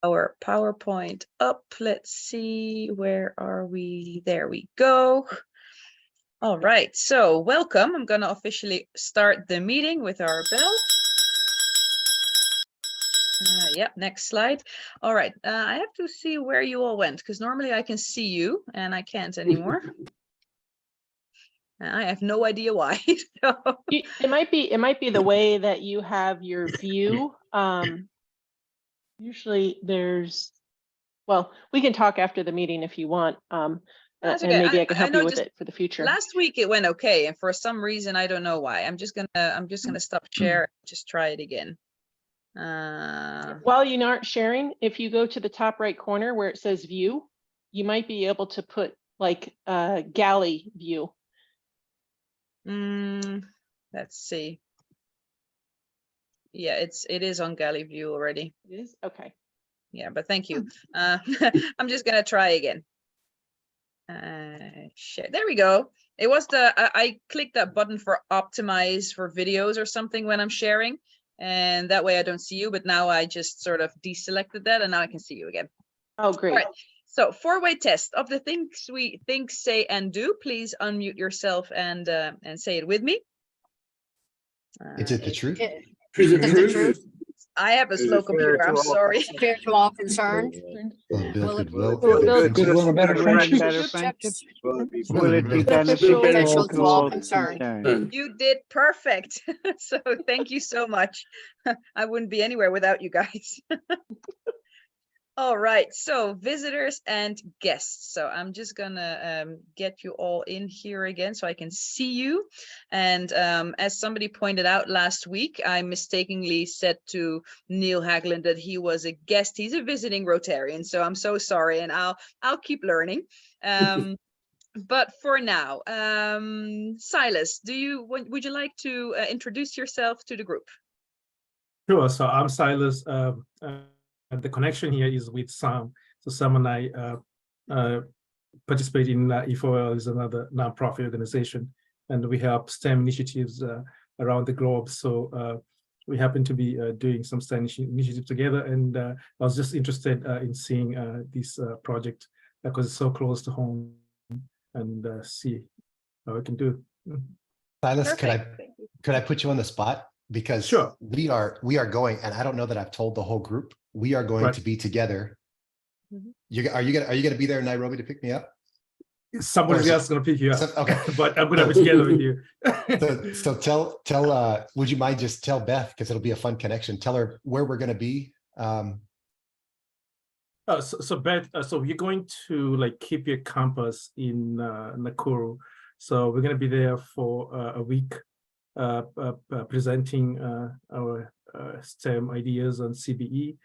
our PowerPoint up. Let's see, where are we? There we go. All right, so welcome. I'm going to officially start the meeting with our bell. Yep, next slide. All right, I have to see where you all went, because normally I can see you and I can't anymore. I have no idea why. So. It might be the way that you have your view. Usually there's, well, we can talk after the meeting if you want. That's and okay. maybe I can help you with it for the future. Last week it went okay, and for some reason I don't know why. I'm just gonna stop share. Just try it again. While you aren't sharing, if you go to the top right corner where it says view, you might be able to put like galley view. Let's see. Yeah, it is on galley view already. It is? Okay. Yeah, but thank you. I'm just gonna try again. Share. There we go. It was I clicked that button for optimize for videos or something when I'm sharing, and that way I don't see you, but now I just sort of deselected that and now I can see you again. Oh, great. All right. So 4-way test of the things we think, say, and do. Please unmute yourself and say it with me. Is it the truth? Is it the truth? I have a slow computer. I'm sorry. Fair to all concerned? Will it build a better friendship? Will it be beneficial to all concerned? You did perfect. So thank you so much. I wouldn't be anywhere without you guys. All right, so visitors and guests. So I'm just gonna get you all in here again so I can see you. And as somebody pointed out last week, I mistakenly said to Neil Haglund that he was a guest. He's a visiting Rotarian, so I'm so sorry, and I'll keep learning. But for now, Silas, would you like to introduce yourself to the group? Sure. So I'm Silas. The connection here is with Sam. So Sam and I participate in E4L, is another nonprofit organization, and we help STEM initiatives around the globe. So we happen to be doing some STEM initiatives together, and I was just interested in seeing this project because it's so close to home, and see how we can do. Silas, Perfect. could I put you on the spot? Because sure. we are going, and I don't know that I've told the whole group. We are going to be together. Are you gonna be there in Nairobi to pick me up? Somebody else is gonna pick you up. Okay, but I'm gonna be together with you. so tell would you mind just tell Beth, because it'll be a fun connection. Tell her where we're gonna be. So Beth, so we're going to like keep your campus in Nakuru. So we're gonna be there for a week. Presenting our STEM ideas on CBE.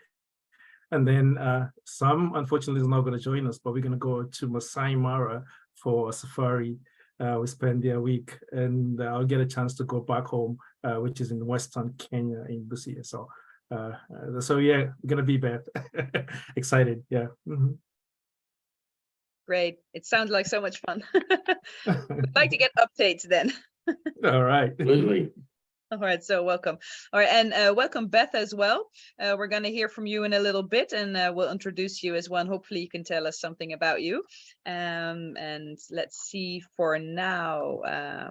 And then Sam, unfortunately, is not going to join us, but we're going to go to Masai Mara for a safari. We spend there a week, and I'll get a chance to go back home, which is in Western Kenya in Busia. So yeah, we're going to be back. Excited, yeah. Great. It sounds like so much fun. We'd like to get updates then. All right. All right, so welcome. All right, and welcome Beth as well. We're going to hear from you in a little bit, and we'll introduce you as one. Hopefully you can tell us something about you. And let's see for now.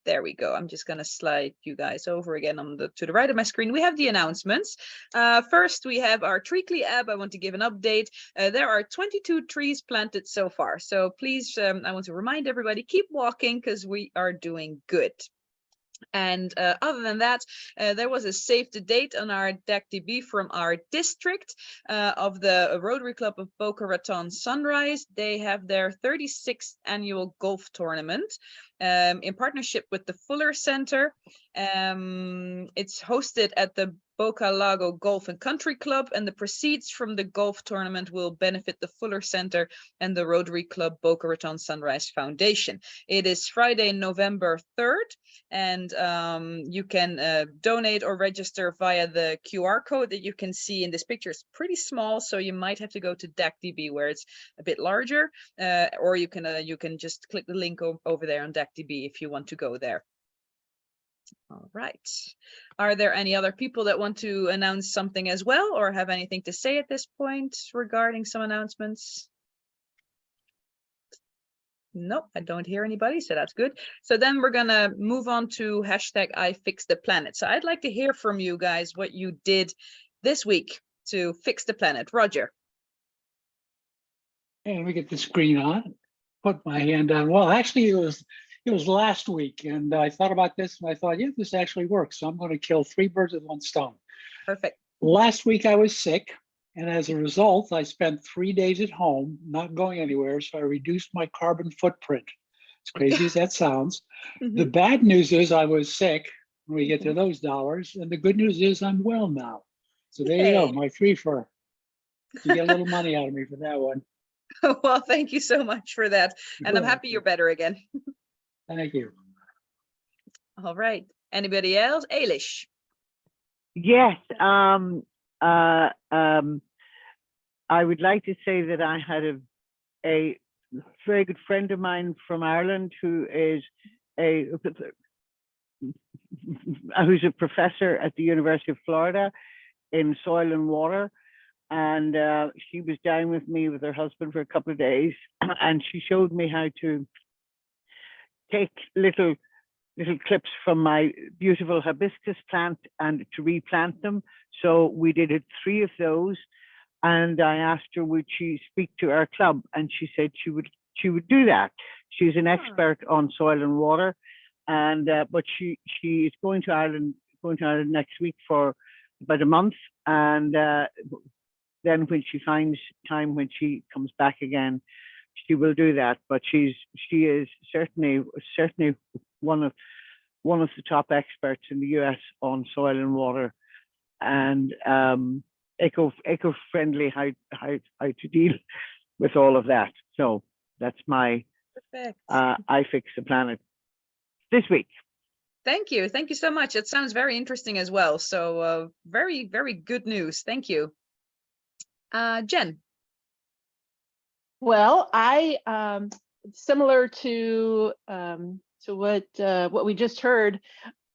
There we go. I'm just going to slide you guys over again to the right of my screen. We have the announcements. First, we have our Treacly app. I want to give an update. There are 22 trees planted so far. So please, I want to remind everybody, keep walking because we are doing good. And other than that, there was a save the date on our DACDB from our district of the Rotary Club of Boca Raton Sunrise. They have their 36th annual golf tournament in partnership with the Fuller Center. It's hosted at the Boca Lago Golf and Country Club, and the proceeds from the golf tournament will benefit the Fuller Center and the Rotary Club Boca Raton Sunrise Foundation. It is Friday, November 3rd, and you can donate or register via the QR code that you can see in this picture. It's pretty small, so you might have to go to DACDB where it's a bit larger, or you can just click the link over there on DACDB if you want to go there. All right. Are there any other people that want to announce something as well, or have anything to say at this point regarding some announcements? Nope, I don't hear anybody, so that's good. So then we're gonna move on to hashtag I Fix the Planet. So I'd like to hear from you guys what you did this week to fix the planet. Roger. And we get the screen on, put my hand on. Well, actually, it was last week, and I thought about this, and I thought, yeah, this actually works. So I'm going to kill 3 birds with 1 stone. Perfect. Last week I was sick, and as a result, I spent 3 days at home, not going anywhere. So I reduced my carbon footprint. As crazy as that sounds. The bad news is I was sick when we get to those dollars, and the good news is I'm well now. So there you go, my 3 for. You get a little money out of me for that one. Well, thank you so much for that. And I'm happy you're better again. Thank you. All right. Anybody else? Ailish. Yes, I would like to say that I had a very good friend of mine from Ireland who's a professor at the University of Florida in soil and water. And she was down with me with her husband for a couple of days, and she showed me how to take little clips from my beautiful hibiscus plant and to replant them. So we did 3 of those, and I asked her would she speak to our club, and she said she would do that. She's an expert on soil and water, and but she is going to Ireland next week for about a month, and then when she finds time, when she comes back again, she will do that. But she is certainly one of the top experts in the US on soil and water, and eco-friendly, how to deal with all of that. So that's my I Fix the Planet this week. Thank you so much. It sounds very interesting as well. So very, very good news. Thank you. Jen. Well, I similar to what we just heard,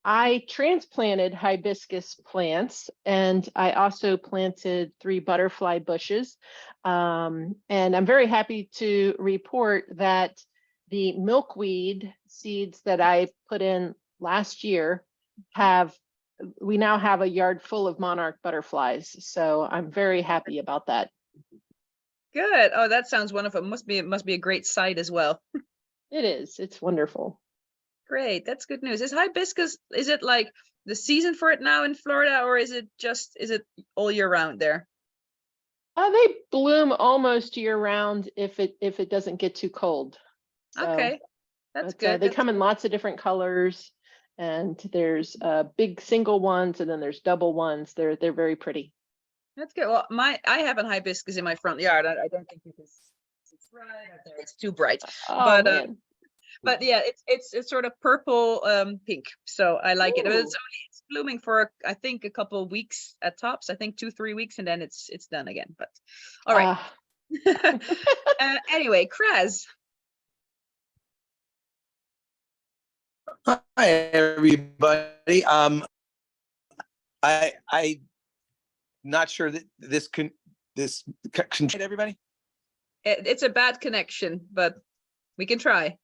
I transplanted hibiscus plants, and I also planted 3 butterfly bushes. And I'm very happy to report that the milkweed seeds that I put in last year we now have a yard full of monarch butterflies. So I'm very happy about that. Good. Oh, that sounds wonderful. It must be a great site as well. It is. It's wonderful. Great. That's good news. Is hibiscus, is it like the season for it now in Florida, or is it all year round there? They bloom almost year round if it doesn't get too cold. So, okay. That's good. They come in lots of different colors, and there's big single ones, and then there's double ones. They're very pretty. That's good. Well, I have a hibiscus in my front yard. I don't think you can. It's right out there. It's too bright. Oh, man. But yeah, it's sort of purple pink. So I like it. But it's blooming for I think a couple of weeks at tops. I think 2-3 weeks, and then it's done again. But all right. Anyway, Kraz. Hi everybody. I not sure that this connection, everybody. It's a bad connection, but we can try.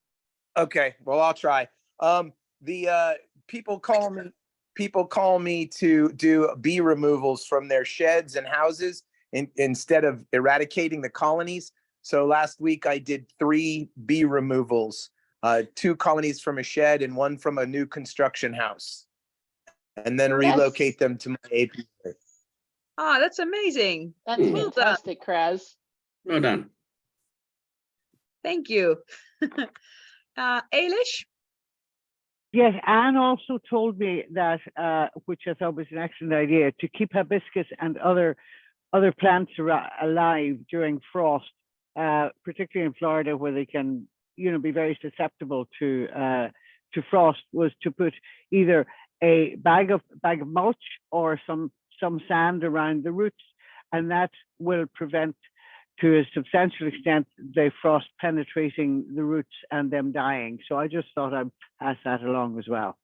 Okay, well I'll try. The people call me to do bee removals from their sheds and houses instead of eradicating the colonies. So last week I did 3 bee removals. 2 colonies from a shed and 1 from a new construction house, and then relocate them to my apiary. Oh, that's amazing. That's fantastic, Kraz. Well done. Thank you. Ailish? Yes, Anne also told me that, which I thought was an excellent idea, to keep hibiscus and other plants alive during frost, particularly in Florida, where they can be very susceptible to frost, was to put either a bag of mulch or some sand around the roots, and that will prevent to a substantial extent the frost penetrating the roots and them dying. So I just thought I'd pass that along as well.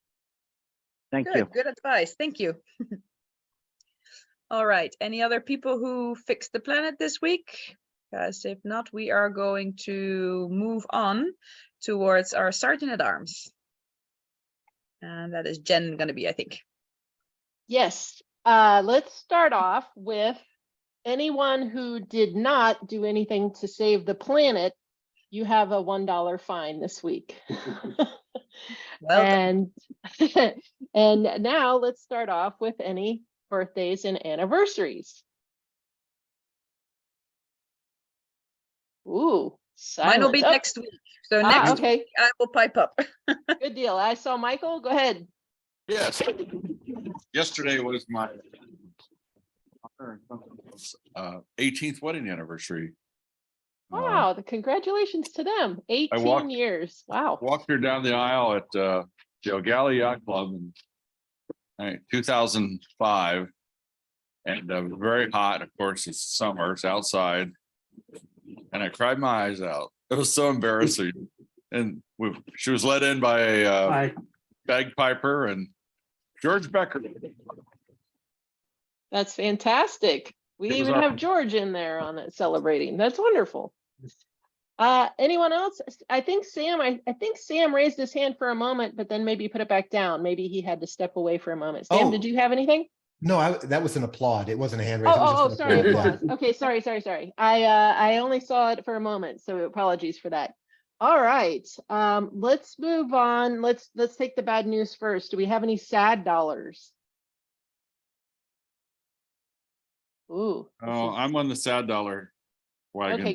Thank Good, you. good advice. Thank you. All right. Any other people who fixed the planet this week? Because if not, we are going to move on towards our Sergeant at Arms. And that is Jen going to be, I think. Yes. Let's start off with anyone who did not do anything to save the planet. You have a $1 fine this week. Well done. And now let's start off with any birthdays and anniversaries. Ooh, Mine will silence. be Oh, next week. So next okay. week I will pipe up. Good deal. I saw Michael. Go ahead. Yes. Yesterday was my 18th wedding anniversary. Wow, congratulations to them. 18 years. Wow. Walked her down the aisle at Joe Galley Yacht Club in 2005. And very hot. Of course, it's summer, it's outside. And I cried my eyes out. It was so embarrassing. And she was let in by a bagpiper and George Becker. That's fantastic. We even have George in there on it celebrating. That's wonderful. Anyone else? I think Sam raised his hand for a moment, but then maybe put it back down. Maybe he had to step away for a moment. Sam, did you have anything? No, that was an applaud. It wasn't a hand raise. Sorry, applause. Okay, sorry. I only saw it for a moment, so apologies for that. All right, let's move on. Let's take the bad news first. Do we have any sad dollars? Ooh. I'm on the sad dollar wagon. Okay,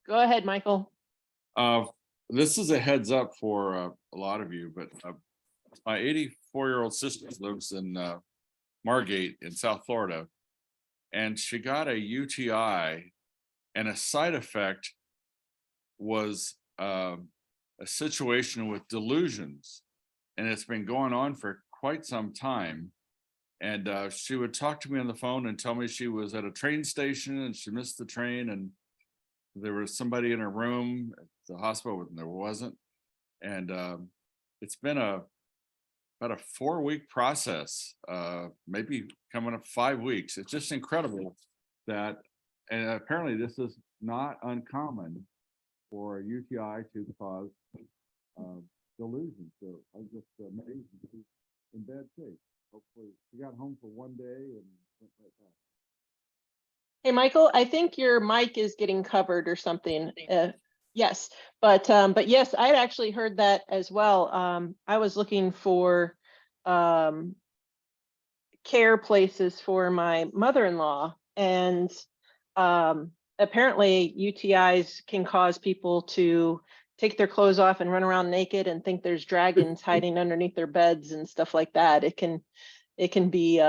go ahead, Michael. This is a heads up for a lot of you, but my 84-year-old sister lives in Margate in South Florida, and she got a UTI, and a side effect was a situation with delusions, and it's been going on for quite some time. And she would talk to me on the phone and tell me she was at a train station and she missed the train and there was somebody in her room at the hospital and there wasn't. And it's been about a 4-week process, maybe coming up 5 weeks. It's just incredible that, and apparently this is not uncommon for a UTI to cause delusion. So I'm just amazed she's in bad shape. Hopefully she got home for one day and went right back. Hey, Michael, I think your mic is getting covered or something. Yes, but yes, I'd actually heard that as well. I was looking for care places for my mother-in-law, and apparently UTIs can cause people to take their clothes off and run around naked and think there's dragons hiding underneath their beds and stuff like that. It can be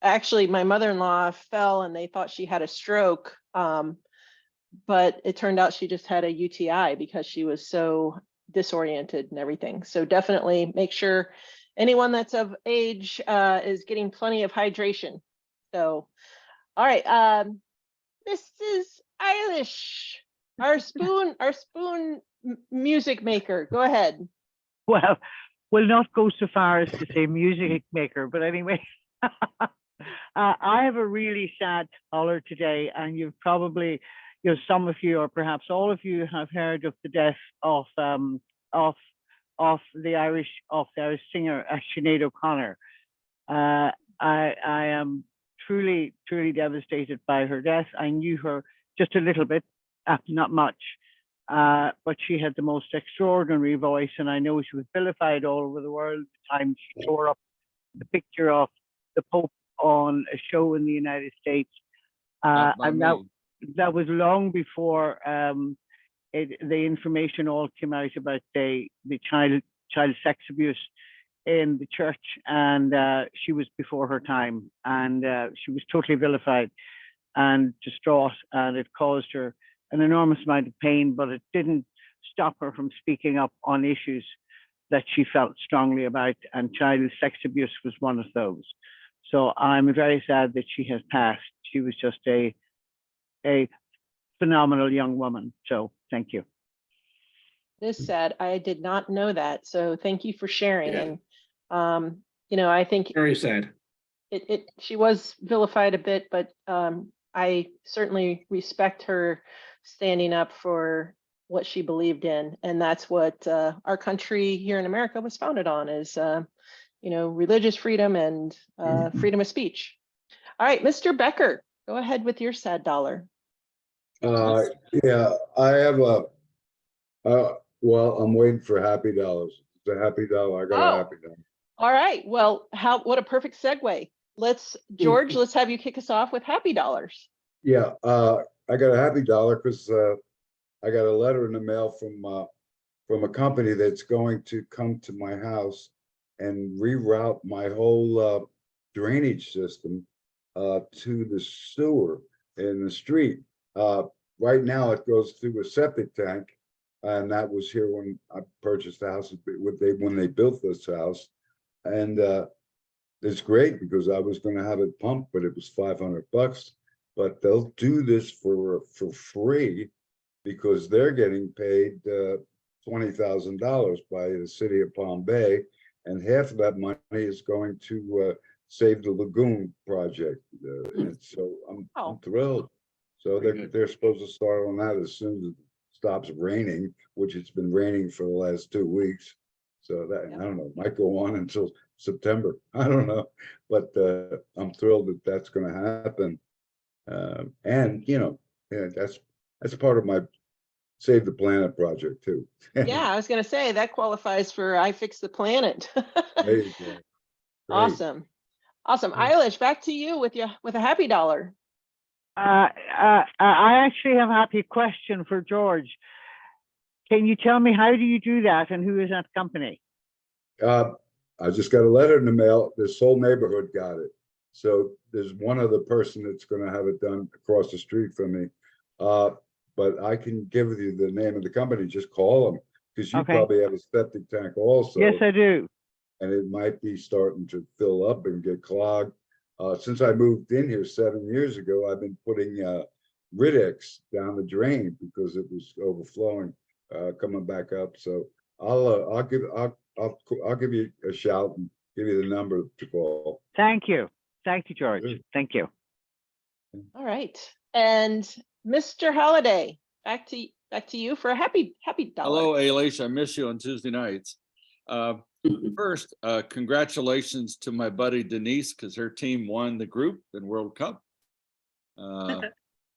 actually, my mother-in-law fell and they thought she had a stroke, but it turned out she just had a UTI because she was so disoriented and everything. So definitely make sure anyone that's of age is getting plenty of hydration. So, all right, Mrs. Eilish, our spoon music maker, go ahead. Well, we'll not go so far as to say music maker, but anyway, I have a really sad caller today, and you've probably, some of you or perhaps all of you have heard of the death of the Irish singer Sinead O'Connor. I am truly devastated by her death. I knew her just a little bit, not much. But she had the most extraordinary voice, and I know she was vilified all over the world. The time she tore up the picture of the Pope on a show in the United States, and that was long before the information all came out about the child sex abuse in the church, and she was before her time, and she was totally vilified and distraught, and it caused her an enormous amount of pain, but it didn't stop her from speaking up on issues that she felt strongly about, and child sex abuse was one of those. So I'm very sad that she has passed. She was just a phenomenal young woman. So thank you. This sad. I did not know that. So thank you for sharing. Yeah. And I think Very sad. she was vilified a bit, but I certainly respect her standing up for what she believed in, and that's what our country here in America was founded on: is religious freedom and freedom of speech. All right, Mr. Becker, go ahead with your sad dollar. Yeah, I have well, I'm waiting for happy dollars. It's a happy dollar. I got a happy dollar. All right. Well, what a perfect segue. George, let's have you kick us off with happy dollars. Yeah, I got a happy dollar because I got a letter in the mail from a company that's going to come to my house and reroute my whole drainage system to the sewer in the street. Right now, it goes through a septic tank, and that was here when I purchased the house. When they built this house, and it's great because I was going to have it pumped, but it was $500. But they'll do this for free because they're getting paid $20,000 by the city of Palm Bay, and half of that money is going to Save the Lagoon project. And so I'm thrilled. So they're supposed to start on that as soon as it stops raining, which it's been raining for the last 2 weeks. So that, I don't know, might go on until September. I don't know, but I'm thrilled that that's going to happen. And that's part of my Save the Planet project too. Yeah, I was going to say that qualifies for I Fix the Planet. There you go. Awesome. Eilish, back to you with a happy dollar. I actually have a happy question for George. Can you tell me, how do you do that, and who is that company? I just got a letter in the mail. This whole neighborhood got it. So there's one other person that's going to have it done across the street from me. But I can give you the name of the company. Just call them, because you probably have a septic tank also. Yes, I do. And it might be starting to fill up and get clogged. Since I moved in here 7 years ago, I've been putting Rid-X down the drain because it was overflowing, coming back up. So I'll give you a shout and give you the number to call. Thank you, George. Thank you. All right, and Mr. Halliday, back to you for a happy dollar. Hello, Eilish. I miss you on Tuesday nights. First, congratulations to my buddy Denise, because her team won the group in World Cup.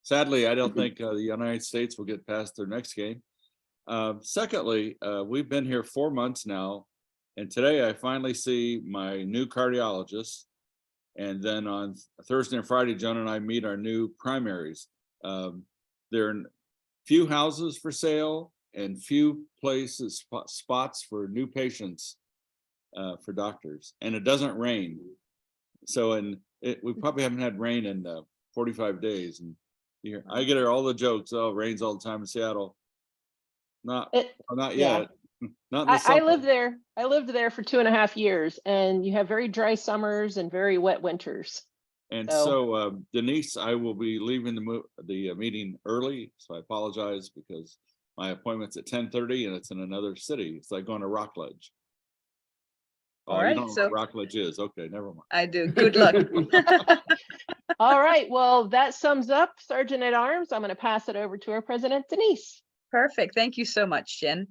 Sadly, I don't think the United States will get past their next game. Secondly, we've been here 4 months now, and today I finally see my new cardiologist. And then on Thursday and Friday, John and I meet our new primaries. There are few houses for sale and few spots for new patients for doctors, and it doesn't rain. So, we probably haven't had rain in 45 days. And I get all the jokes. Oh, it rains all the time in Seattle. Not yet. Not in the summer. I lived there for 2.5 years, and you have very dry summers and very wet winters. And so Denise, I will be leaving the meeting early, so I apologize because my appointment's at 10:30 and it's in another city. It's like going to Rockledge. Oh, you don't know what Rockledge is. Okay, never mind. I do. Good luck. All right. Well, that sums up Sergeant at Arms. I'm going to pass it over to our president, Denise. Perfect. Thank you so much, Jen.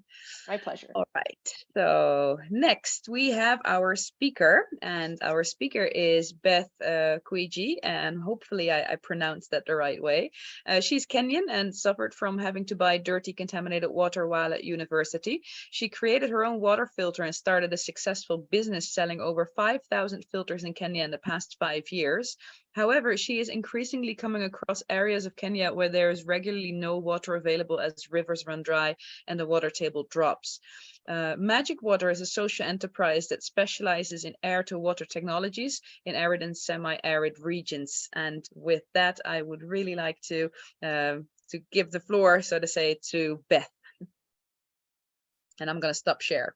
My pleasure. All right. So next we have our speaker, and our speaker is Beth Kiogi, and hopefully I pronounced that the right way. She's Kenyan and suffered from having to buy dirty, contaminated water while at university. She created her own water filter and started a successful business selling over 5,000 filters in Kenya in the past 5 years. However, she is increasingly coming across areas of Kenya where there is regularly no water available as rivers run dry and the water table drops. Majik Water is a social enterprise that specializes in air-to-water technologies in arid and semi-arid regions. And with that, I would really like to give the floor, so to say, to Beth. And I'm going to stop share.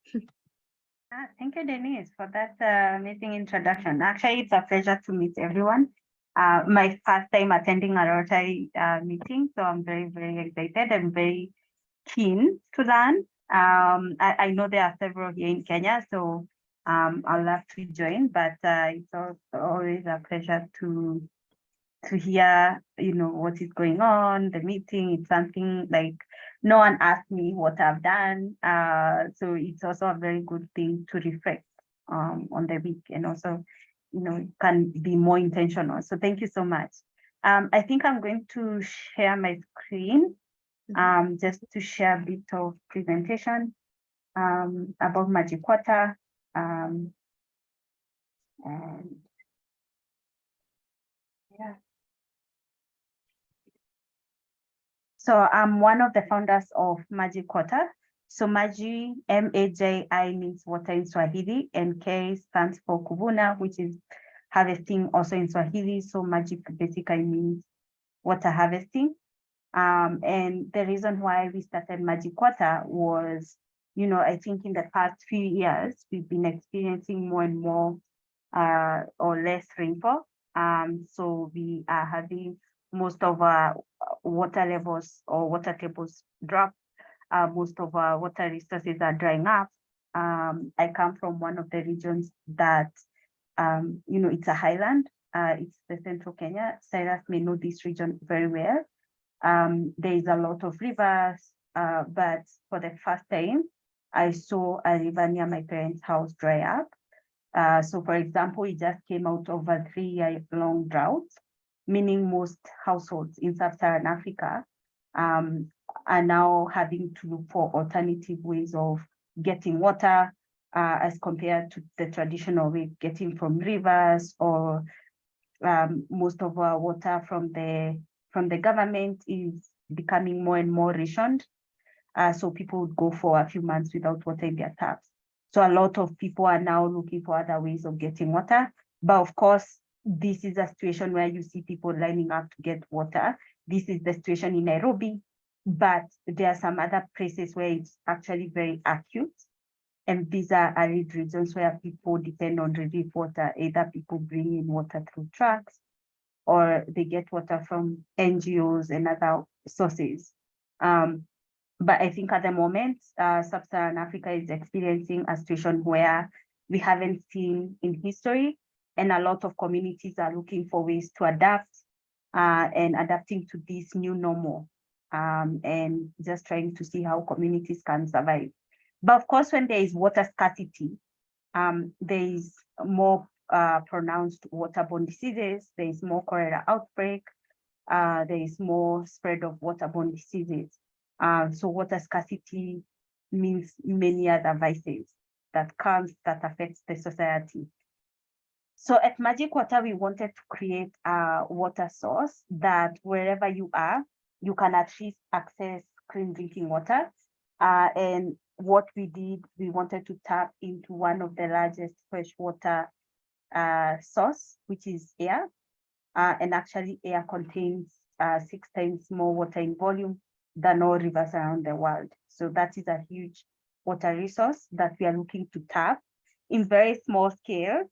Thank you, Denise, for that amazing introduction. Actually, it's a pleasure to meet everyone. My first time attending a Rotary meeting, so I'm very, very excited and very keen to learn. I know there are several here in Kenya, so I'll love to join, but it's also always a pleasure to hear, what is going on, the meeting. It's something like no one asked me what I've done. So it's also a very good thing to reflect on the week, and also, can be more intentional. So thank you so much. I think I'm going to share my screen just to share a bit of presentation about Majik Water. And yeah. So I'm one of the founders of Majik Water. So Maji, M-A-J-I means water in Swahili, and K stands for kuvuna, which is harvesting also in Swahili. So Majik basically means water harvesting. And the reason why we started Majik Water was, I think in the past few years, we've been experiencing more and more or less rainfall. So we are having most of our water levels or water tables drop. Most of our water resources are drying up. I come from one of the regions that, it's a highland. It's the central Kenya. Cyrus may know this region very well. There is a lot of rivers, but for the first time, I saw a river near my parents' house dry up. So for example, it just came out of a 3-year-long drought, meaning most households in sub-Saharan Africa are now having to look for alternative ways of getting water as compared to the traditional way getting from rivers, or most of our water from the government is becoming more and more rationed. So people would go for a few months without water in their taps. So a lot of people are now looking for other ways of getting water. But of course, this is a situation where you see people lining up to get water. This is the situation in Nairobi, but there are some other places where it's actually very acute. And these are arid regions where people depend on relief water. Either people bring in water through trucks, or they get water from NGOs and other sources. But I think at the moment, Sub-Saharan Africa is experiencing a situation where we haven't seen in history, and a lot of communities are looking for ways to adapt and adapting to this new normal, and just trying to see how communities can survive. But of course, when there is water scarcity, there is more pronounced waterborne diseases, there is more cholera outbreak, there is more spread of waterborne diseases. So water scarcity means many other vices that affects the society. So at Majik Water, we wanted to create a water source that wherever you are, you can at least access clean drinking water. And what we did, we wanted to tap into one of the largest freshwater source, which is air. And actually air contains 6 times more water in volume than all rivers around the world. So that is a huge water resource that we are looking to tap in very small scale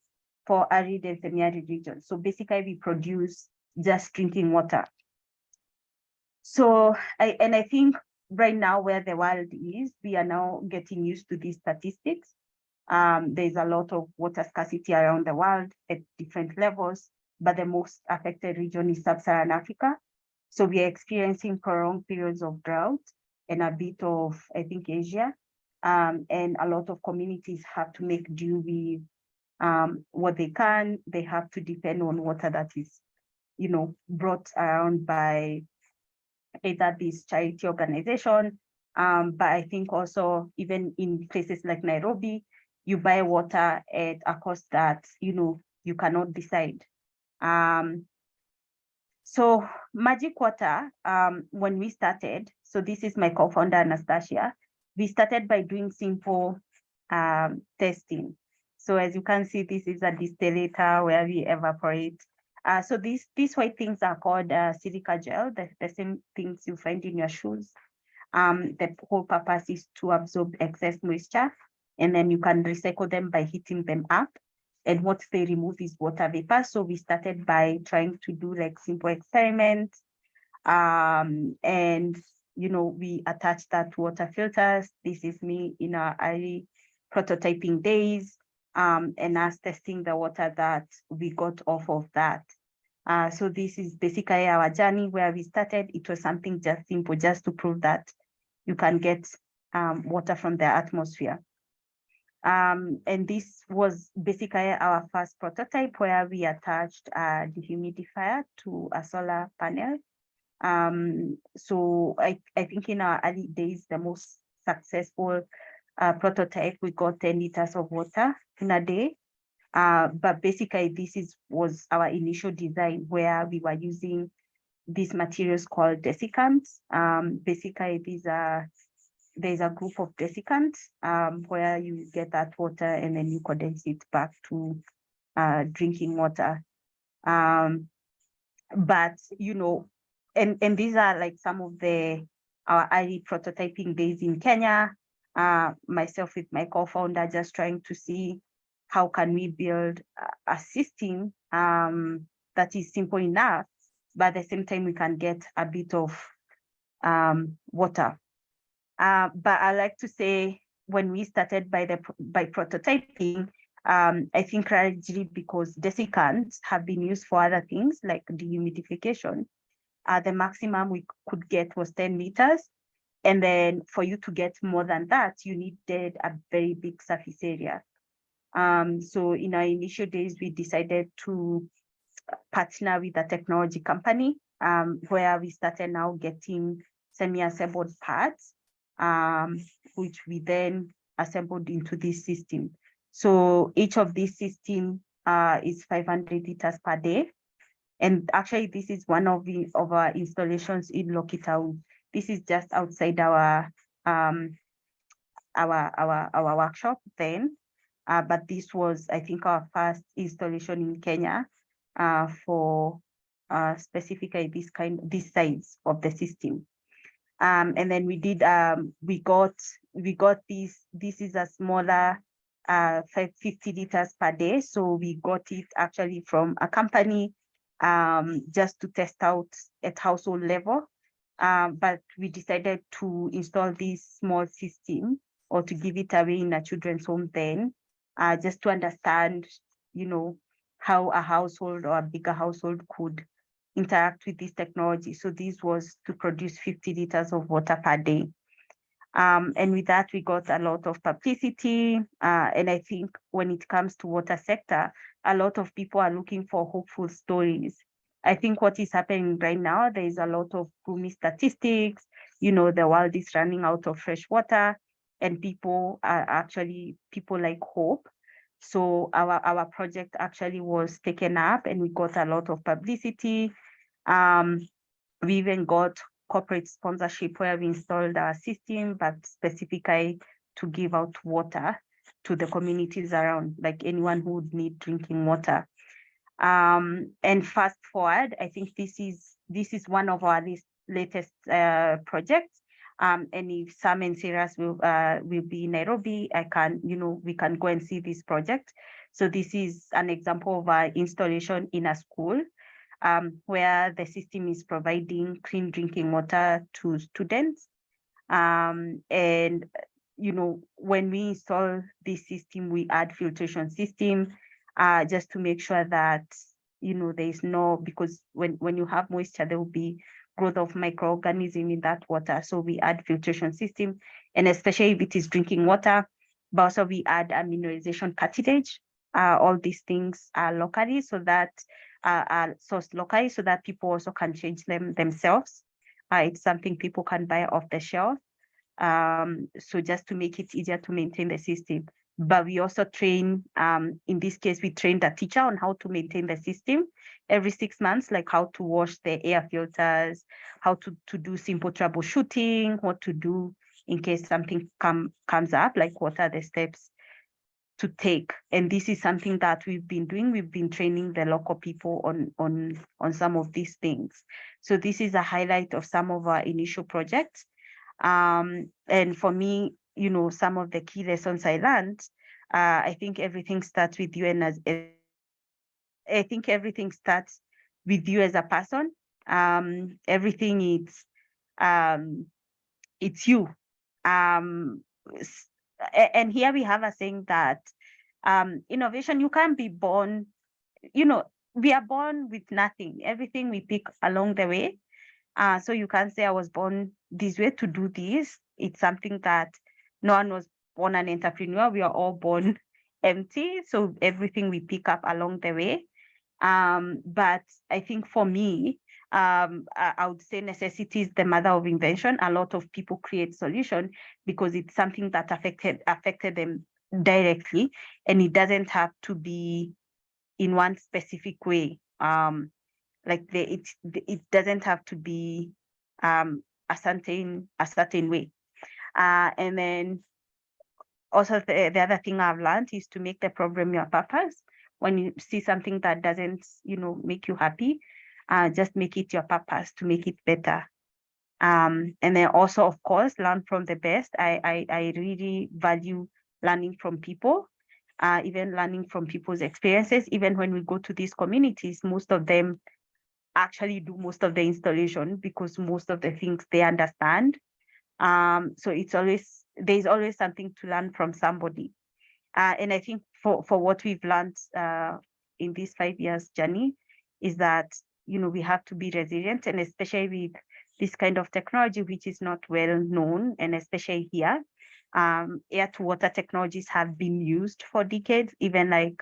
for arid and semi-arid regions. So basically we produce just drinking water. So I think right now where the world is, we are now getting used to these statistics. There's a lot of water scarcity around the world at different levels, but the most affected region is Sub-Saharan Africa. So we are experiencing prolonged periods of drought and a bit of, I think, Asia. And a lot of communities have to make do with what they can. They have to depend on water that is, brought around by either this charity organization. But I think also even in places like Nairobi, you buy water at a cost that, you cannot decide. So Majik Water, when we started, so this is my co-founder, Anastasia, we started by doing simple testing. So as you can see, this is a distillator where we evaporate. So these white things are called silica gel, the same things you find in your shoes. The whole purpose is to absorb excess moisture, and then you can recycle them by heating them up. And what they remove is water vapor. So we started by trying to do like simple experiments. And, we attached that to water filters. This is me in our early prototyping days. and us testing the water that we got off of that. So this is basically our journey where we started. It was something just simple, just to prove that you can get water from the atmosphere. And this was basically our first prototype where we attached a dehumidifier to a solar panel. So I think in our early days, the most successful prototype, we got 10 liters of water in a day. But basically this was our initial design where we were using these materials called desiccants. Basically there's a group of desiccants where you get that water and then you condense it back to drinking water. But and these are like some of our early prototyping days in Kenya. Myself with my co-founder just trying to see how can we build a system that is simple enough, but at the same time we can get a bit of water. But I like to say when we started by prototyping, I think largely because desiccants have been used for other things like dehumidification. The maximum we could get was 10 liters. And then for you to get more than that, you needed a very big surface area. So in our initial days, we decided to partner with a technology company where we started now getting semi-assembled parts, which we then assembled into this system. So each of these systems is 500 liters per day. And actually, this is one of our installations in Lokitau. This is just outside our workshop then. But this was, I think, our first installation in Kenya for specifically this size of the system. And then we did we got this is a smaller 50 liters per day. So we got it actually from a company just to test out at household level. But we decided to install this small system or to give it away in a children's home then, just to understand, how a household or a bigger household could interact with this technology. So this was to produce 50 liters of water per day. And with that, we got a lot of publicity. And I think when it comes to water sector, a lot of people are looking for hopeful stories. I think what is happening right now, there is a lot of gloomy statistics. The world is running out of fresh water, and people like hope. So our project actually was taken up, and we got a lot of publicity. We even got corporate sponsorship where we installed our system, but specifically to give out water to the communities around, like anyone who would need drinking water. And fast forward, I think this is one of our latest projects. And if Sam and Sarah will be in Nairobi, we can go and see this project. So this is an example of our installation in a school, where the system is providing clean drinking water to students. And when we install this system, we add filtration system just to make sure that there is no, because when you have moisture, there will be growth of microorganisms in that water. So we add filtration system, and especially if it is drinking water, but also we add a mineralization cartilage. All these things are locally, so that are sourced locally, so that people also can change them themselves. It's something people can buy off the shelf. So just to make it easier to maintain the system. But we also train, in this case, we trained a teacher on how to maintain the system every 6 months, like how to wash the air filters, how to do simple troubleshooting, what to do in case something comes up, like what are the steps to take. And this is something that we've been doing. We've been training the local people on some of these things. So this is a highlight of some of our initial projects. And for me, some of the key lessons I learned, I think everything starts with you, and I think everything starts with you as a person. Everything is it's you. And here we have a saying that innovation, you can't be born, we are born with nothing. Everything we pick along the way. So you can't say I was born this way to do this. It's something that no one was born an entrepreneur. We are all born empty. So everything we pick up along the way. But I think for me, I would say necessity is the mother of invention. A lot of people create solution because it's something that affected them directly, and it doesn't have to be in one specific way. It doesn't have to be a certain way. And then also the other thing I've learned is to make the problem your purpose. When you see something that doesn't, make you happy, just make it your purpose to make it better. And then also, of course, learn from the best. I really value learning from people, even learning from people's experiences. Even when we go to these communities, most of them actually do most of the installation because most of the things they understand. So there's always something to learn from somebody. And I think for what we've learned in this 5 years journey is that, we have to be resilient, and especially with this kind of technology, which is not well known, and especially here, air to water technologies have been used for decades, even like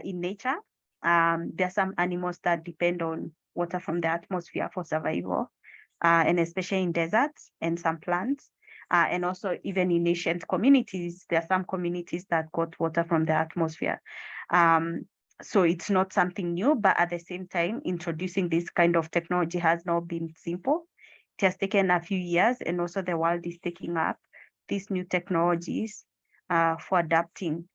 in nature. There are some animals that depend on water from the atmosphere for survival, and especially in deserts, and some plants. And also even in ancient communities, there are some communities that got water from the atmosphere. So it's not something new, but at the same time, introducing this kind of technology has not been simple. It has taken a few years, and also the world is taking up these new technologies for adapting.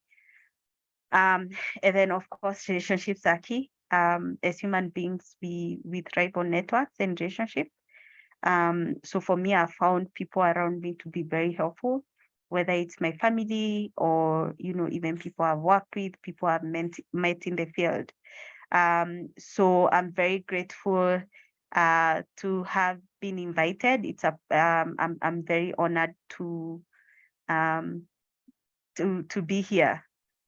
And then, of course, relationships are key. As human beings, we thrive on networks and relationships. So for me, I found people around me to be very helpful, whether it's my family or, even people I've worked with, people I've met in the field. So I'm very grateful to have been invited. I'm very honored to be here.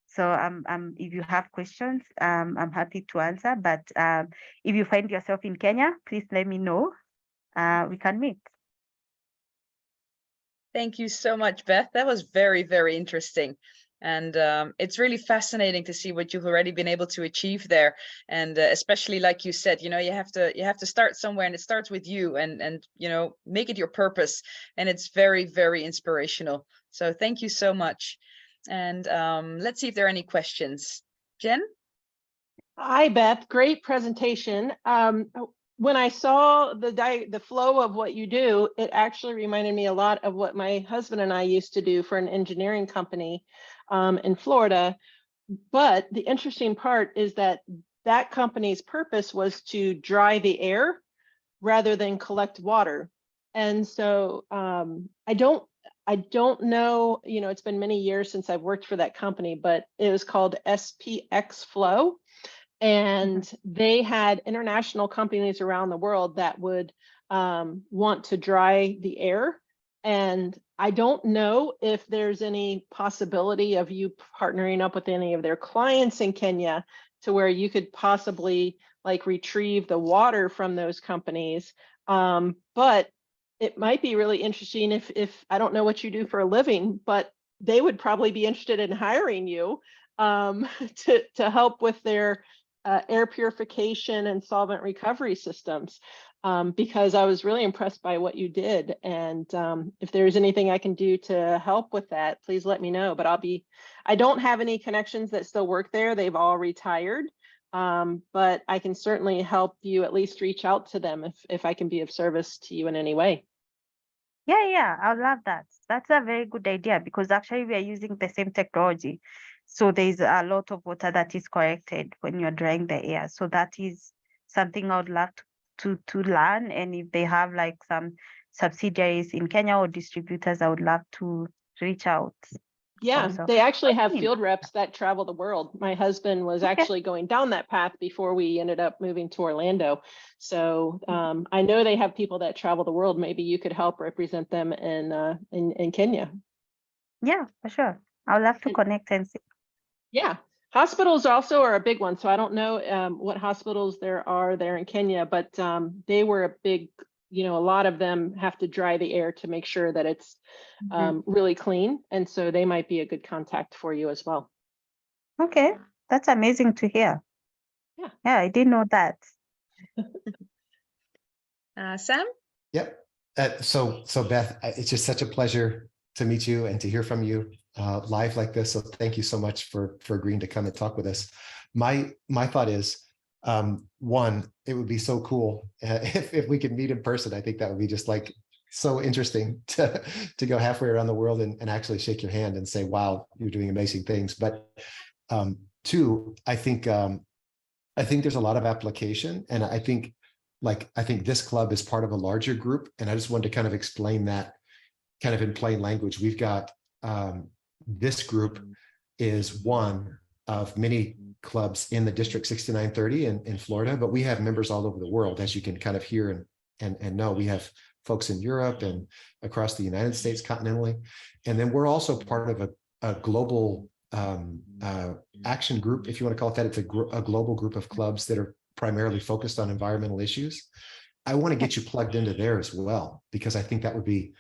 So if you have questions, I'm happy to answer. But if you find yourself in Kenya, please let me know. We can meet. Thank you so much, Beth. That was very, very interesting. And it's really fascinating to see what you've already been able to achieve there. And especially like you said, you have to start somewhere, and it starts with you, and make it your purpose. And it's very, very inspirational. So thank you so much. And let's see if there are any questions. Jen? Hi, Beth. Great presentation. When I saw the flow of what you do, it actually reminded me a lot of what my husband and I used to do for an engineering company in Florida. But the interesting part is that company's purpose was to dry the air rather than collect water. And so I don't know, it's been many years since I've worked for that company, but it was called SPX Flow. And they had international companies around the world that would want to dry the air. And I don't know if there's any possibility of you partnering up with any of their clients in Kenya to where you could possibly retrieve the water from those companies. But it might be really interesting if I don't know what you do for a living, but they would probably be interested in hiring you to help with their air purification and solvent recovery systems, because I was really impressed by what you did. And if there's anything I can do to help with that, please let me know. But I don't have any connections that still work there. They've all retired. But I can certainly help you at least reach out to them if I can be of service to you in any way. Yeah, I love that. That's a very good idea, because actually we are using the same technology. So there's a lot of water that is collected when you're drying the air. So that is something I would love to learn. And if they have some subsidiaries in Kenya or distributors, I would love to reach out. Yeah, also. they actually have field reps that travel the world. My husband was actually going down that path before we ended up moving to Orlando. So I know they have people that travel the world. Maybe you could help represent them in Kenya. Yeah, for sure. I would love to connect and see. Yeah, hospitals also are a big one. So I don't know what hospitals there are there in Kenya, but they were a big, a lot of them have to dry the air to make sure that it's really clean. And so they might be a good contact for you as well. Okay, that's amazing to hear. Yeah, I didn't know that. Sam? Yep. So Beth, it's just such a pleasure to meet you and to hear from you live like this. So thank you so much for agreeing to come and talk with us. My thought is, one, it would be so cool if we could meet in person. I think that would be just like so interesting to go halfway around the world and actually shake your hand and say, wow, you're doing amazing things. But two, I think there's a lot of application, and I think this club is part of a larger group, and I just wanted to kind of explain that kind of in plain language. We've got this group is one of many clubs in the District 6930 in Florida, but we have members all over the world, as you can kind of hear and know. We have folks in Europe and across the United States continentally, and then we're also part of a global action group, if you want to call it that. It's a global group of clubs that are primarily focused on environmental issues. I want to get you plugged into there as well, because I think that would be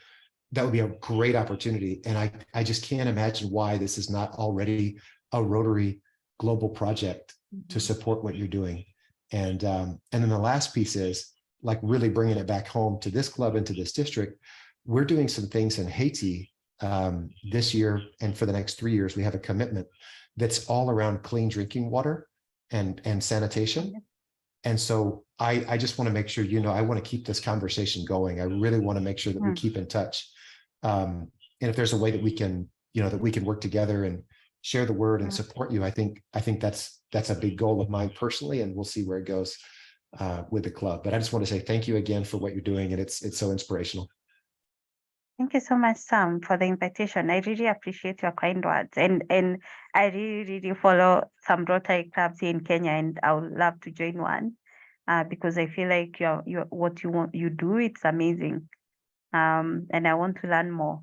a great opportunity. And I just can't imagine why this is not already a Rotary global project to support what you're doing. And then the last piece is like really bringing it back home to this club and to this district. We're doing some things in Haiti this year, and for the next 3 years, we have a commitment that's all around clean drinking water and sanitation. And so I just want to make sure, I want to keep this conversation going. I really want to make sure that we keep in touch. And if there's a way that we can, that we can work together and share the word and support you, I think that's a big goal of mine personally, and we'll see where it goes with the club. But I just want to say thank you again for what you're doing, and it's so inspirational. Thank you so much, Sam, for the invitation. I really appreciate your kind words, and I really follow some Rotary clubs here in Kenya, and I would love to join one because I feel like what you do, it's amazing, and I want to learn more.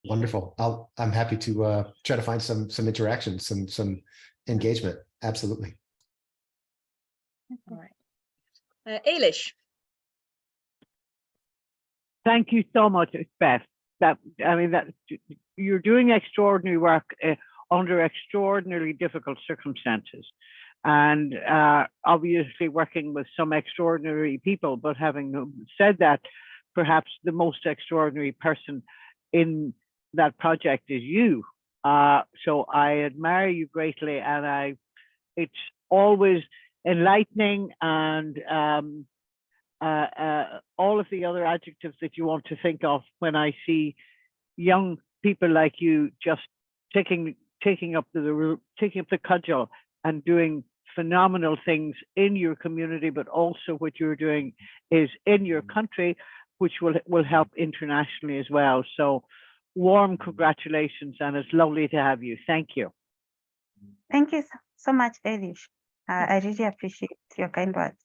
Wonderful. I'm happy to try to find some interaction, some engagement. Absolutely. All right. Eilish. Thank you so much, Beth. That you're doing extraordinary work under extraordinarily difficult circumstances, and obviously working with some extraordinary people. But having said that, perhaps the most extraordinary person in that project is you. So I admire you greatly, and it's always enlightening and all of the other adjectives that you want to think of when I see young people like you just taking up the cudgel and doing phenomenal things in your community, but also what you're doing is in your country, which will help internationally as well. So warm congratulations, and it's lovely to have you. Thank you. Thank you so much, Eilish. I really appreciate your kind words.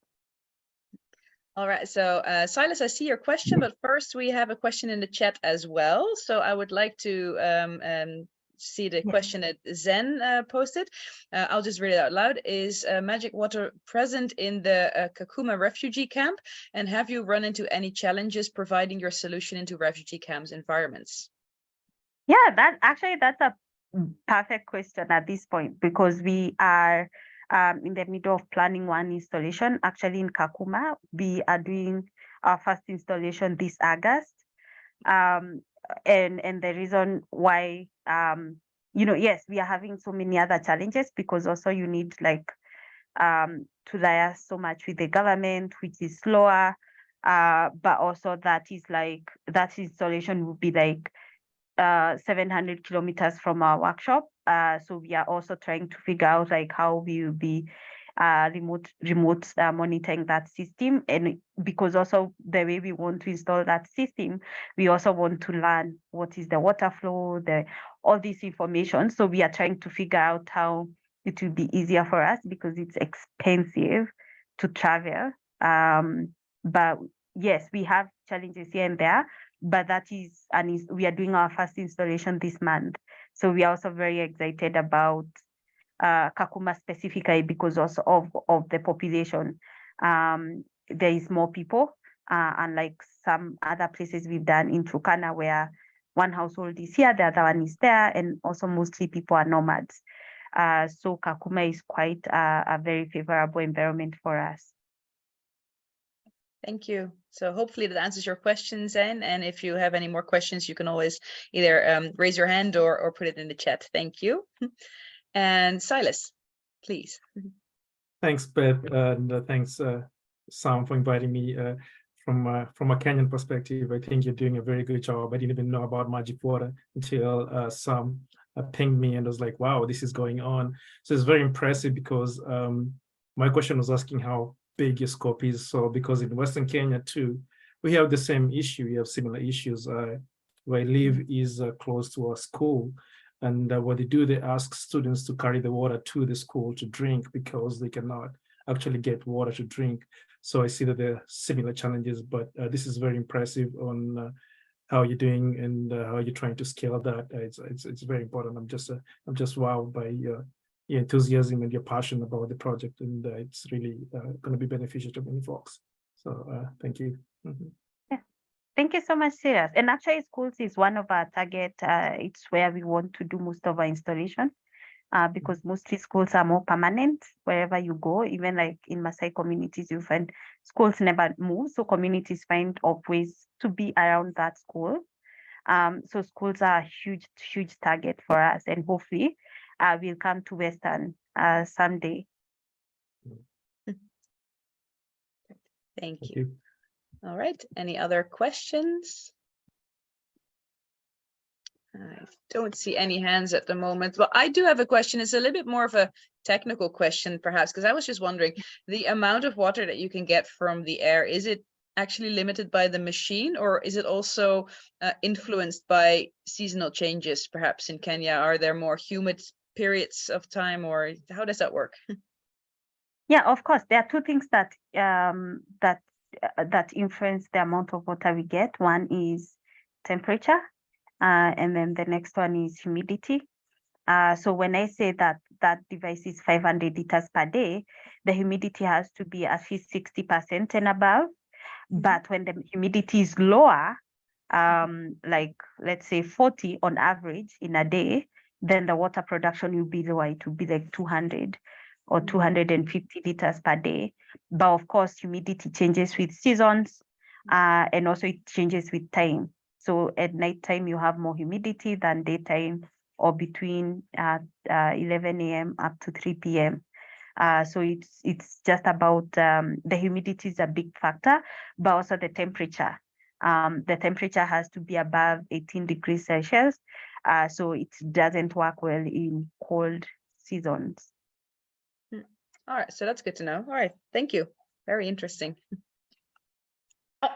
All right, so Silas, I see your question, but first we have a question in the chat as well. So I would like to see the question that Zen posted. I'll just read it out loud. Is Majik Water present in the Kakuma refugee camp? And have you run into any challenges providing your solution into refugee camps environments? Yeah, that's a perfect question at this point, because we are in the middle of planning one installation. Actually, in Kakuma, we are doing our first installation this August. And the reason why, yes, we are having so many other challenges, because also you need to liaise so much with the government, which is slower. But also that installation will be 700 kilometers from our workshop. So we are also trying to figure out how we will be remote monitoring that system. And because also the way we want to install that system, we also want to learn what is the water flow, all this information. So we are trying to figure out how it will be easier for us, because it's expensive to travel. But yes, we have challenges here and there. But we are doing our first installation this month. So we are also very excited about Kakuma specifically because also of the population. There is more people, unlike some other places we've done in Turkana where one household is here, the other one is there, and also mostly people are nomads. So Kakuma is quite a very favorable environment for us. Thank you. So hopefully that answers your questions then. And if you have any more questions, you can always either raise your hand or put it in the chat. Thank you. And Silas, please. Thanks, Beth, and thanks, Sam, for inviting me. From a Kenyan perspective, I think you're doing a very good job. I didn't even know about Majik water until Sam pinged me and was like, wow, this is going on. So it's very impressive because my question was asking how big your scope is. So because in Western Kenya too, we have the same issue. We have similar issues. Where I live is close to a school. And what they do, they ask students to carry the water to the school to drink because they cannot actually get water to drink. So I see that there are similar challenges, but this is very impressive on how you're doing and how you're trying to scale that. It's very important. I'm just wowed by your enthusiasm and your passion about the project, and it's really going to be beneficial to many folks. So thank you. Thank you so much, Silas. And actually, schools is one of our target. It's where we want to do most of our installation because mostly schools are more permanent wherever you go. Even like in Maasai communities, you find schools never move. So communities find ways to be around that school. So schools are a huge target for us. And hopefully we'll come to Western someday. Thank you. All right. Any other questions? I don't see any hands at the moment. Well, I do have a question. It's a little bit more of a technical question, perhaps, because I was just wondering the amount of water that you can get from the air. Is it actually limited by the machine, or is it also influenced by seasonal changes? Perhaps in Kenya, are there more humid periods of time, or how does that work? Yeah, of course. There are two things that that influence the amount of water we get. One is temperature, and then the next one is humidity. So when I say that device is 500 liters per day, the humidity has to be at least 60% and above. But when the humidity is lower, like let's say 40 on average in a day, then the water production will be lower. It will be like 200 or 250 liters per day. But of course, humidity changes with seasons, and also it changes with time. So at nighttime, you have more humidity than daytime, or between 11 a.m. up to 3 p.m. So it's just about the humidity is a big factor, but also the temperature. The temperature has to be above 18 degrees Celsius, so it doesn't work well in cold seasons. All right, so that's good to know. All right, thank you. Very interesting. I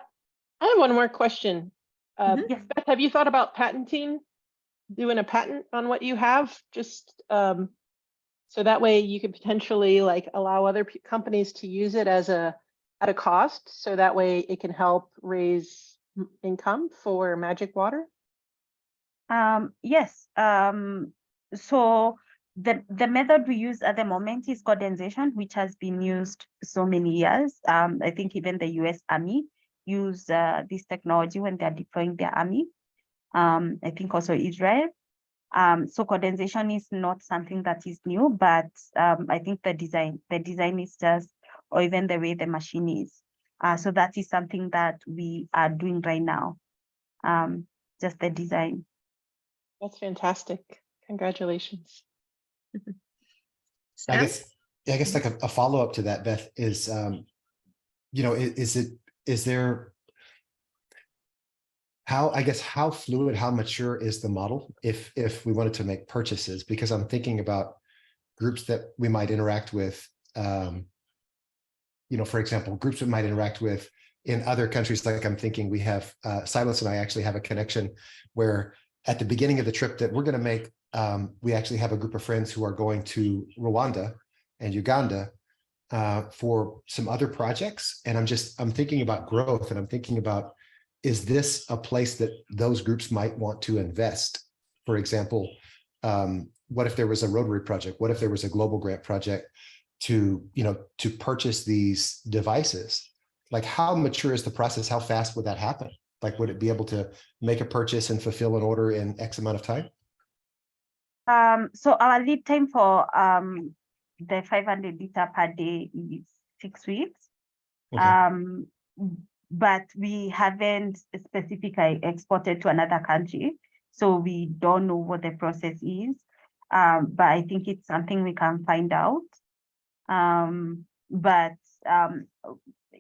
have one more question. Beth, have you thought about patenting, doing a patent on what you have? Just so that way you could potentially like allow other companies to use it as at a cost, so that way it can help raise income for Majik Water. Yes. So the method we use at the moment is condensation, which has been used so many years. I think even the US Army use this technology when they're deploying their army. I think also Israel. So condensation is not something that is new, but I think the design is just, or even the way the machine is. So that is something that we are doing right now. Just the design. That's fantastic. Congratulations. I guess like a follow-up to that, Beth, is is there how fluid, how mature is the model if we wanted to make purchases? Because I'm thinking about groups that we might interact with, for example, groups we might interact with in other countries. Like I'm thinking we have, Silas and I actually have a connection where at the beginning of the trip that we're going to make, we actually have a group of friends who are going to Rwanda and Uganda for some other projects. And I'm thinking about growth, and I'm thinking about, is this a place that those groups might want to invest? For example, what if there was a Rotary project? What if there was a global grant project to, to purchase these devices? Like, how mature is the process? How fast would that happen? Like, would it be able to make a purchase and fulfill an order in X amount of time? So our lead time for the 500 liter per day is 6 weeks. Okay. But we haven't specifically exported to another country, so we don't know what the process is. But I think it's something we can find out.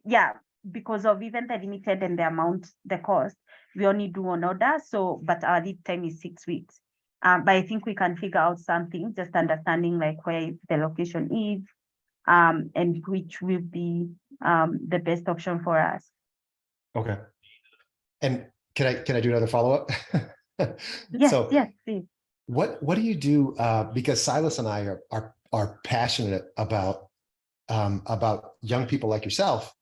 Yeah, because of even the limited and the amount, the cost, we only do one order. So, but our lead time is 6 weeks. But I think we can figure out something, just understanding like where the location is, and which will be the best option for us. Okay. And can I do another follow-up? Yes, So yes, please. what do you do? Because Silas and I are passionate about young people like yourself,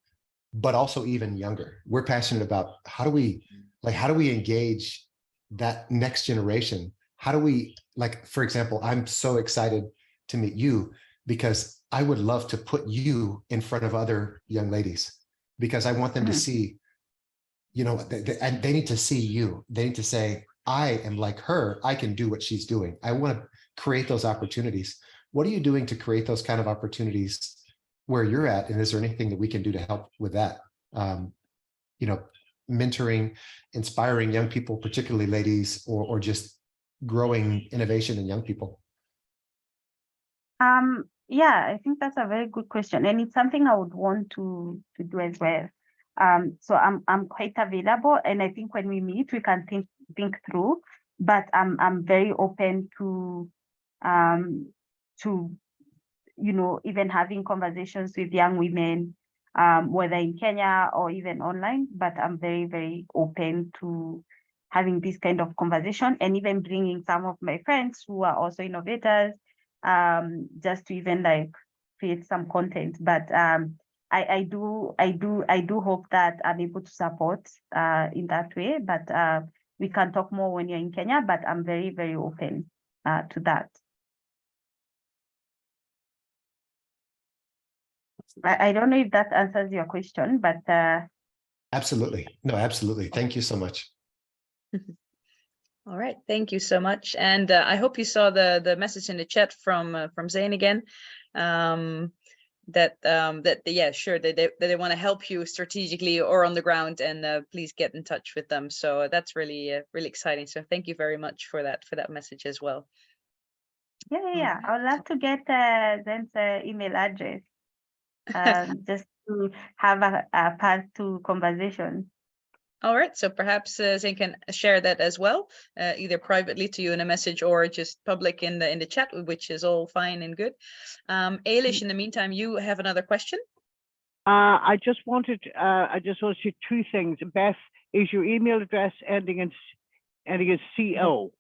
but also even younger. We're passionate about how do we engage that next generation? How do we, like, for example, I'm so excited to meet you because I would love to put you in front of other young ladies, because I want them to see, and they need to see you. They need to say, I am like her. I can do what she's doing. I want to create those opportunities. What are you doing to create those kind of opportunities where you're at? And is there anything that we can do to help with that? Mentoring, inspiring young people, particularly ladies, or just growing innovation in young people? Yeah, I think that's a very good question, and it's something I would want to do as well. So I'm quite available, and I think when we meet, we can think through. But I'm very open to even having conversations with young women, whether in Kenya or even online. But I'm very, very open to having this kind of conversation, and even bringing some of my friends who are also innovators, just to even like create some content. But I do hope that I'm able to support in that way. But we can talk more when you're in Kenya. But I'm very, very open to that. I don't know if that answers your question, but Absolutely. No, absolutely. Thank you so much. All right, thank you so much. And I hope you saw the message in the chat from Zane again. Yeah, sure, that they want to help you strategically or on the ground, and please get in touch with them. So that's really really exciting. So thank you very much for that message as well. Yeah. I would love to get Zane's email address, just to have a path to conversation. All right, so perhaps Zane can share that as well, either privately to you in a message or just public in the chat, which is all fine and good. Ailish, in the meantime, you have another question? I just wanted you two things. Beth, is your email address ending in CO?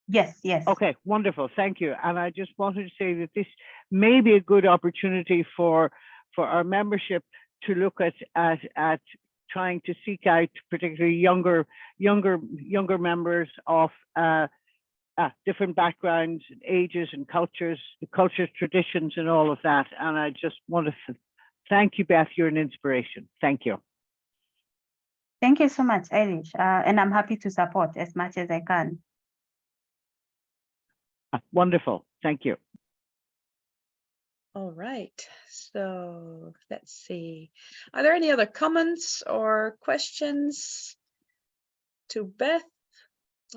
Yes. Okay, wonderful. Thank you. And I just wanted to say that this may be a good opportunity for our membership to look at trying to seek out particularly younger members of different backgrounds, ages, and cultures, traditions, and all of that. And I just want to thank you, Beth. You're an inspiration. Thank you. Thank you so much, Ailish. And I'm happy to support as much as I can. Wonderful. Thank you. All right, so let's see. Are there any other comments or questions to Beth?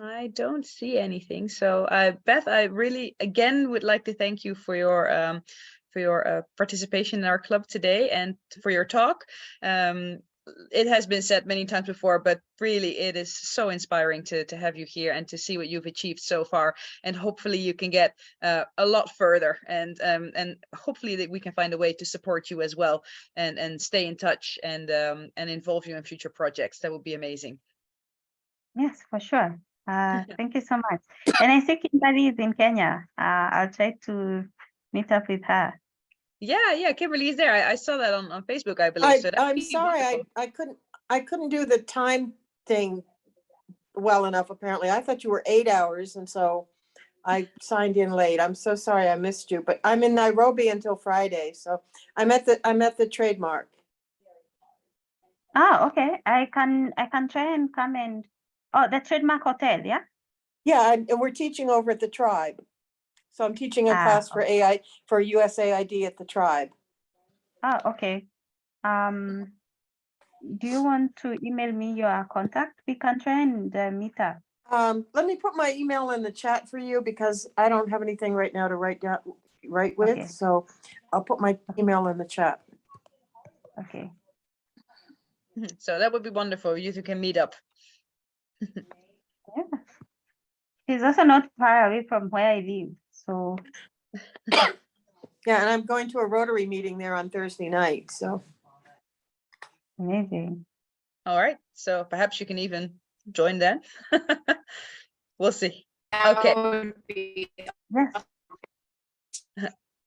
I don't see anything. So Beth, I really again would like to thank you for your participation in our club today and for your talk. It has been said many times before, but really it is so inspiring to have you here and to see what you've achieved so far. And hopefully you can get a lot further, and hopefully that we can find a way to support you as well, and stay in touch and involve you in future projects. That would be amazing. Yes, for sure. Thank you so much. And I think Kimberly is in Kenya. I'll try to meet up with her. Yeah, Kimberly is there. I saw that on Facebook, I believe. I'm sorry, I couldn't do the time thing well enough, apparently. I thought you were 8 hours, and so I signed in late. I'm so sorry I missed you, but I'm in Nairobi until Friday, so I'm at the trademark. Oh, okay. I can try and come and, oh, the Trademark Hotel, yeah? Yeah, and we're teaching over at the Tribe. So I'm teaching a Ah, class for for USAID at the Tribe. Oh, okay. Do you want to email me your contact? We can try and meet up. Let me put my email in the chat for you because I don't have anything right now to write with. Okay. So I'll put my email in the chat. Okay. So that would be wonderful. You two can meet up. Yeah. It's also not far away from where I live. So Yeah, and I'm going to a Rotary meeting there on Thursday night. So amazing. All right. So perhaps you can even join then. We'll see. Okay. Yes.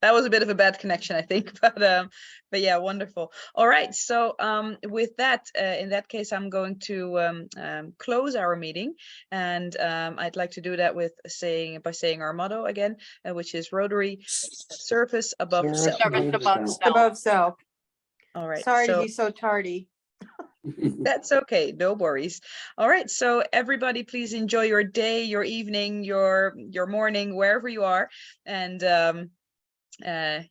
That was a bit of a bad connection, I think, but yeah, wonderful. All right, so with that, in that case, I'm going to close our meeting, and I'd like to do that with saying our motto again, which is Rotary Service Above Self. above self. All right. Sorry so to be so tardy. That's okay, no worries. All right, so everybody, please enjoy your day, your evening, your morning, wherever you are, and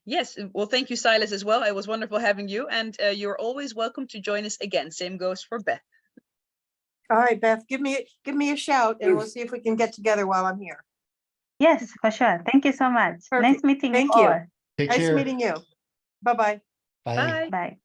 yes, well, thank you, Silas, as well. It was wonderful having you, and you're always welcome to join us again. Same goes for Beth. All right, Beth, give me a shout and we'll see if we can get together while I'm here. Yes, for sure. Thank you so much. Perfect. Nice meeting Thank you you. all. Take Nice care. meeting you. Bye-bye. Bye. Bye. Bye.